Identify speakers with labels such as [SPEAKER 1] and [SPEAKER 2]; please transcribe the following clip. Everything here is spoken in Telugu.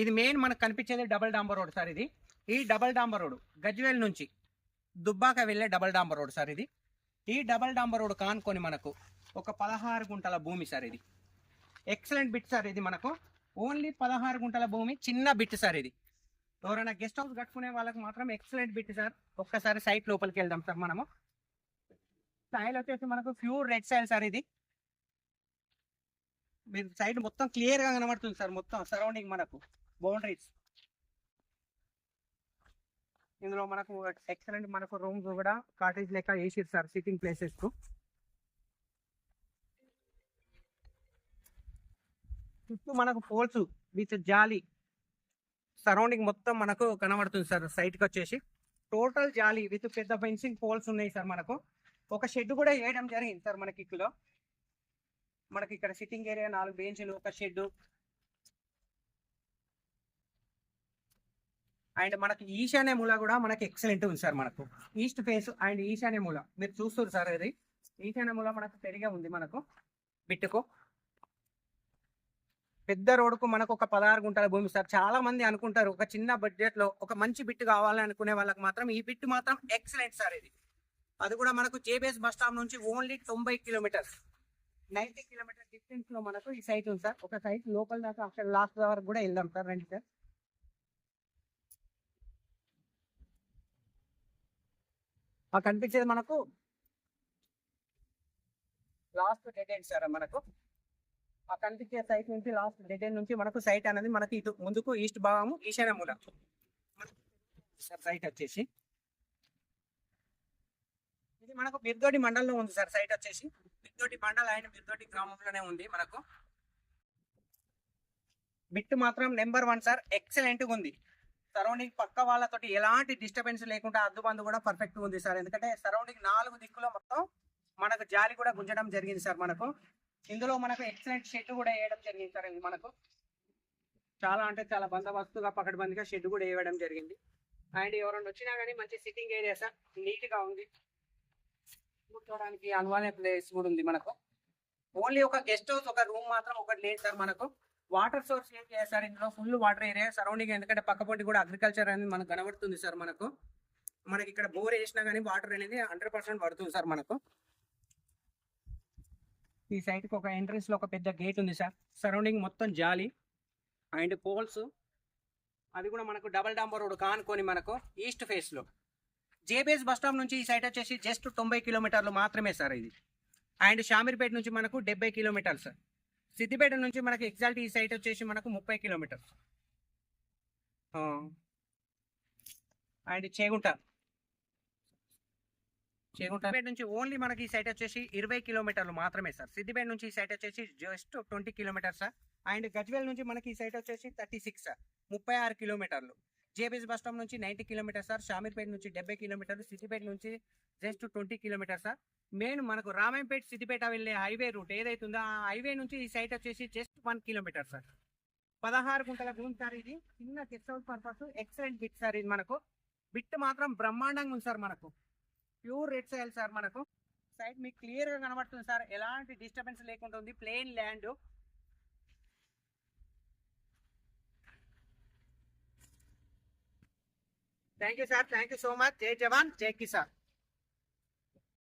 [SPEAKER 1] ఇది మెయిన్ మనకు కనిపించేది డబుల్ డాంబర్ రోడ్ సార్. ఇది ఈ డబుల్ డాంబర్ రోడ్ గజ్వేల్ నుంచి దుబ్బాక వెళ్ళే డబుల్ డాంబర్ రోడ్ సార్. ఇది ఈ డబుల్ డాంబర్ రోడ్ కానుకొని మనకు ఒక 16 గుంటల భూమి సార్. ఇది ఎక్సలెంట్ బిట్ సార్. ఇది మనకు ఓన్లీ 16 గుంటల భూమి, చిన్న బిట్ సార్. ఇది ఎవరైనా గెస్ట్ హౌస్ కట్టుకునే వాళ్ళకి మాత్రం ఎక్సలెంట్ బిట్ సార్. ఒక్కసారి సైట్ లోపలికి వెళ్దాం సార్. మనము సాయిల్ వచ్చేసి మనకు ప్యూర్ రెడ్ సాయిల్ సార్. ఇది మీరు సైడ్ మొత్తం క్లియర్ గా కనబడుతుంది సార్. మొత్తం సరౌండింగ్ మనకు బౌండరీస్. ఇందులో మనకు ఎక్సలెంట్ మనకు రూమ్స్ కూడా కాటేజ్ లెక్క వేసిరు సార్, సిట్టింగ్ ప్లేసెస్ కు. చుట్టూ మనకు పోల్స్ విత్ జాలి సరౌండింగ్ మొత్తం మనకు కనబడుతుంది సార్. సైట్ కి వచ్చేసి టోటల్ జాలి విత్ పెద్ద ఫెన్సింగ్ పోల్స్ ఉన్నాయి సార్. మనకు ఒక షెడ్ కూడా వేయడం జరిగింది సార్. మనకి ఇక్కడ మనకి ఇక్కడ సిట్టింగ్ ఏరియా, 4 బెంచ్లు, ఒక షెడ్. అండ్ మనకి ఈశాన్య మూల కూడా మనకి ఎక్సలెంట్ ఉంది సార్. మనకు ఈస్ట్ ఫేస్ అండ్ ఈశాన్య మూల మీరు చూస్తారు సార్. ఇది ఈశాన్య మూల మనకు పెరిగే ఉంది మనకు బిట్టుకు. పెద్ద రోడ్డుకు మనకు ఒక 16 గుంటల భూమి సార్. చాలా మంది అనుకుంటారు ఒక చిన్న బడ్జెట్ లో ఒక మంచి బిట్ కావాలని అనుకునే వాళ్ళకి మాత్రం ఈ బిట్ మాత్రం ఎక్సలెంట్ సార్. ఇది అది కూడా మనకు జేబీఎస్ బస్ స్టాప్ నుంచి ఓన్లీ 90 కిలోమీటర్స్, 90 కిలోమీటర్ డిస్టెన్స్ లో మనకు ఈ సైట్ ఉంది సార్. ఒక సైట్ లోపల దాకా అక్కడ లాస్ట్ వరకు కూడా వెళ్దాం సార్. రండి సార్. కనిపించేది మనకు లాస్ట్ డెడ్ ఎండ్ సార్. మనకు ఆ కనిపించే సైట్ నుంచి లాస్ట్ డెడ్ ఎండ్ నుంచి మనకు సైట్ అనేది మనకి ఇటు ముందుకు ఈస్ట్ భాగము, ఈశాన్య మూల సైట్ వచ్చేసి. ఇది మనకు బిర్దోడి మండలంలో ఉంది సార్. సైట్ వచ్చేసి బిర్దోడి మండలం అండ్ బిర్దోడి గ్రామంలోనే ఉంది. మనకు బిట్ మాత్రం నెంబర్ 1 సార్. ఎక్సలెంట్ గా ఉంది. సరౌండింగ్ పక్క వాళ్ళతోటి ఎలాంటి డిస్టర్బెన్స్ లేకుండా అద్దుబందు కూడా పర్ఫెక్ట్ ఉంది సార్. ఎందుకంటే సరౌండింగ్ 4 దిక్కులో మొత్తం మనకు జాలి కూడా గుంజడం జరిగింది సార్. మనకు ఇందులో మనకు ఎక్సలెంట్ షెడ్ కూడా వేయడం జరిగింది సార్. ఇది మనకు చాలా అంటే చాలా బందోబస్తుగా పకడ్బందీగా షెడ్ కూడా వేయడం జరిగింది. అండ్ ఎవరైనా వచ్చినా కానీ మంచి సిట్టింగ్ ఏరియా సార్. నీట్ గా ఉంది. కూర్చోడానికి అనువానే ప్లేస్ కూడా ఉంది మనకు. ఓన్లీ ఒక గెస్ట్ హౌస్, ఒక రూమ్ మాత్రం ఒకటి లేదు సార్. మనకు వాటర్ సోర్స్ ఏం చేస్తారు ఇందులో, ఫుల్ వాటర్ ఏరియా సరౌండింగ్. ఎందుకంటే పక్కపొంటి కూడా అగ్రికల్చర్ అనేది మనకు కనబడుతుంది సార్. మనకి ఇక్కడ బోర్ వేసినా కానీ వాటర్ అనేది 100% పడుతుంది సార్. మనకు ఈ సైట్ కి ఒక ఎంట్రన్స్ లో ఒక పెద్ద గేట్ ఉంది సార్. సరౌండింగ్ మొత్తం జాలి అండ్ పోల్స్. అది కూడా మనకు డబల్ డాంబర్ రోడ్ కానుకొని మనకు ఈస్ట్ ఫేస్ లో. జేబీఎస్ బస్ స్టాప్ నుంచి ఈ సైట్ వచ్చేసి జస్ట్ 90 కిలోమీటర్లు మాత్రమే సార్. ఇది అండ్ షామీర్పేట నుంచి మనకు 70 కిలోమీటర్లు సార్. సిద్దిపేట నుంచి మనకి ఎగ్జాక్ట్ ఈ సైట్ వచ్చేసి మనకు 30 కిలోమీటర్స్. అండ్ చేగుంట నుంచి ఓన్లీ మనకి ఈ సైట్ వచ్చేసి 20 కిలోమీటర్లు మాత్రమే సార్. సిద్దిపేట నుంచి ఈ సైట్ వచ్చేసి just 20 kilometres sir. And Gajwel నుంచి మనకి ఈ సైట్ వచ్చేసి 36 సార్, 36 కిలోమీటర్లు. జేబీఎస్ బస్ స్టాప్ నుంచి 90 కిలోమీటర్స్ సార్. షామీర్పేట నుంచి 70 కిలోమీటర్లు. సిద్దిపేట నుంచి జస్ట్ 20 కిలోమీటర్స్ సార్. మెయిన్ మనకు రామాయంపేట సిద్దిపేట వెళ్ళే హైవే రూట్ ఏదైతుందో ఆ హైవే నుంచి ఈ సైట్ వచ్చేసి జస్ట్ 1 కిలోమీటర్ సార్. 16 గుంటల భూమి సార్. ఇది చిన్న guest house purpose excellent bit sir. ఇది మనకు బిట్ మాత్రం బ్రహ్మాండంగా ఉంది సార్. మనకు ప్యూర్ రెడ్ సాయిల్ సార్. మనకు సైట్ మీకు క్లియర్ గా కనబడుతుంది సార్. ఎలాంటి డిస్టర్బెన్స్ లేకుండా ఉంది. Plain land. Thank you sir. Thank you so much. జై జవాన్ జై కిసాన్.